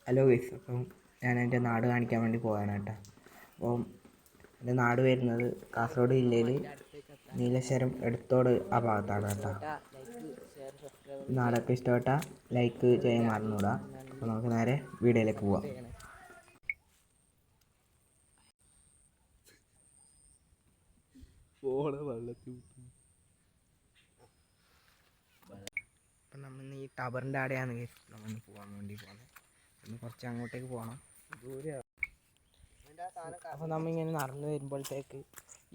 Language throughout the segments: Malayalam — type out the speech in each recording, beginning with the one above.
ഹലോ ഗൈസ്, അപ്പം ഞാൻ എൻ്റെ നാട് കാണിക്കാൻ വേണ്ടി പോവാണ് കേട്ടോ. അപ്പം എൻ്റെ നാട് വരുന്നത് കാസർഗോഡ് ജില്ലയിൽ നീലേശ്വരം എടത്തോട് ആ ഭാഗത്താണ് കേട്ടോ. നാടൊക്കെ ഇഷ്ടപ്പെട്ടാൽ ലൈക്ക് ചെയ്യാൻ മറന്നുകൂടാ. അപ്പോൾ നമുക്ക് നേരെ വീഡിയോയിലേക്ക് പോവാം. അപ്പം നമ്മൾ ഈ ടവറിൻ്റെ ആടെയാണ് നമ്മൾ പോകാൻ വേണ്ടി പോകുന്നത്. ഇന്ന് കുറച്ച് അങ്ങോട്ടേക്ക് പോകണം, ദൂരെയാണ്. അപ്പോൾ നമ്മളിങ്ങനെ നടന്നു വരുമ്പോഴത്തേക്ക്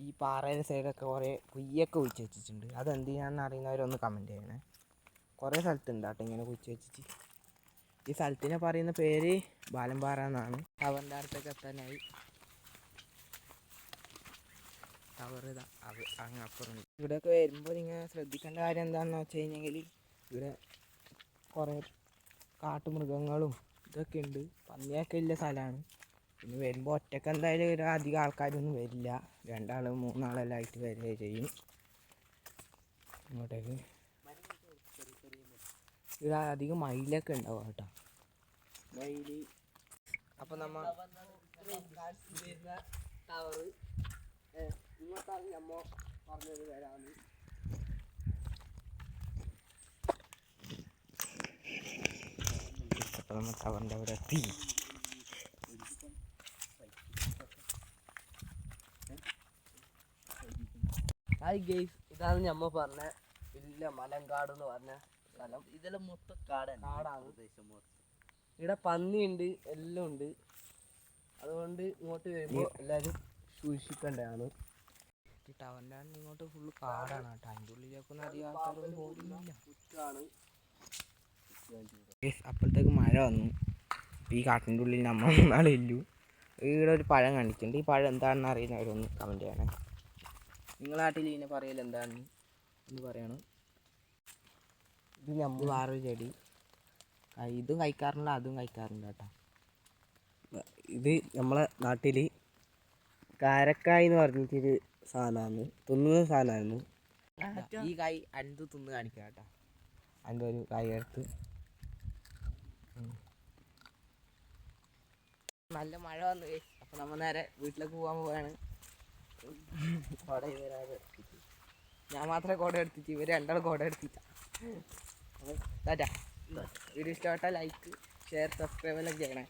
ഈ പാറയുടെ സൈഡൊക്കെ കുറേ കുയ്യൊക്കെ കുഴിച്ച് വെച്ചിട്ടുണ്ട്. അതെന്തിനാണെന്ന് അറിയുന്നവരൊന്ന് കമൻറ്റ് ചെയ്യണേ. കുറേ സ്ഥലത്തുണ്ട് കേട്ടോ ഇങ്ങനെ കുഴിച്ച് വെച്ചിട്ട്. ഈ സ്ഥലത്തിനെ പറയുന്ന പേര് ബാലംപാറ എന്നാണ്. ടവറിൻ്റെ അടുത്തൊക്കെ എത്താനായി. ടവർ ഇതാ അങ്ങ് അപ്പുറം. ഇവിടെയൊക്കെ വരുമ്പോൾ ഇങ്ങനെ ശ്രദ്ധിക്കേണ്ട കാര്യം എന്താണെന്ന് വെച്ച് കഴിഞ്ഞെങ്കിൽ ഇവിടെ കുറേ കാട്ടുമൃഗങ്ങളും ഇതൊക്കെ ഉണ്ട്. പന്നിയൊക്കെ ഉള്ള സ്ഥലമാണ്. പിന്നെ വരുമ്പോൾ ഒറ്റയ്ക്ക് എന്തായാലും ഒരു അധികം ആൾക്കാരൊന്നും വരില്ല. 2 ആൾ 3 ആളെല്ലാം ആയിട്ട് വരികയും ചെയ്യും ഇങ്ങോട്ടേക്ക്. ഇവിടെ അധികം മയിലൊക്കെ ഉണ്ടാവും കേട്ടോ, മയിൽ. അപ്പം നമ്മൾ ടവർ ഇങ്ങോട്ടാണ് നമ്മ പറഞ്ഞത് വരാമെന്ന്. അപ്പം നമ്മൾ ടവറിൻ്റെ അവിടെ എത്തി. ഹായ് ഗെയ്സ്, ഇതാണ് ഞമ്മ പറഞ്ഞ വലിയ മലങ്കാട് എന്ന് പറഞ്ഞ സ്ഥലം. ഇതെല്ലാം മൊത്തം കാടാണ്. ഇവിടെ പന്നിയുണ്ട്, എല്ലാം ഉണ്ട്. അതുകൊണ്ട് ഇങ്ങോട്ട് വരുമ്പോൾ എല്ലാവരും സൂക്ഷിക്കേണ്ടതാണ്. ഈ ടവറിൻ്റെ ആണ് ഇങ്ങോട്ട് ഫുള്ള് കാടാണ് കേട്ടോ. അതിൻ്റെ ഉള്ളിലേക്കൊന്നും അധികം ആൾക്കാരൊന്നും പോകില്ല. അപ്പോഴത്തേക്ക് മഴ വന്നു. ഈ കാട്ടിൻ്റെ ഉള്ളിൽ നമ്മൾ 3 ആളില്ലു. ഇവിടെ ഒരു പഴം കാണിച്ചിട്ടുണ്ട്. ഈ പഴം എന്താണെന്ന് അറിയുന്നവരൊന്ന് കമൻറ്റ് ചെയ്യണേ. നിങ്ങളുടെ നാട്ടിൽ ഇതിനെ പറയൽ എന്താണെന്ന് ഒന്ന് പറയണം. ഇത് നമ്മൾ വേറൊരു ചെടി, ഇതും കഴിക്കാറുണ്ട്, അതും കഴിക്കാറുണ്ട് കേട്ടോ. ഇത് നമ്മളെ നാട്ടിൽ കാരക്കായ് എന്ന് പറഞ്ഞിട്ടൊരു സാധനമാണ്, തിന്നുന്ന സാധനമായിരുന്നു. ഈ കായ് അൻത് തിന്ന് കാണിക്കുക കേട്ടോ. അതിൻ്റെ ഒരു കായ് എടുത്ത്. നല്ല മഴ വന്നു. അപ്പം നമ്മൾ നേരെ വീട്ടിലേക്ക് പോകാൻ പോവുകയാണ്. കുട ഇവരാതെ എടുത്തിട്ട്, ഞാൻ മാത്രമേ കുട എടുത്തിട്ട്, ഇവർ 2 ആൾ കുട എടുത്തിട്ട. ടാറ്റാ. വീഡിയോ ഇഷ്ടപ്പെട്ടാൽ ലൈക്ക്, ഷെയർ, സബ്സ്ക്രൈബ് എല്ലാം ചെയ്യണേ.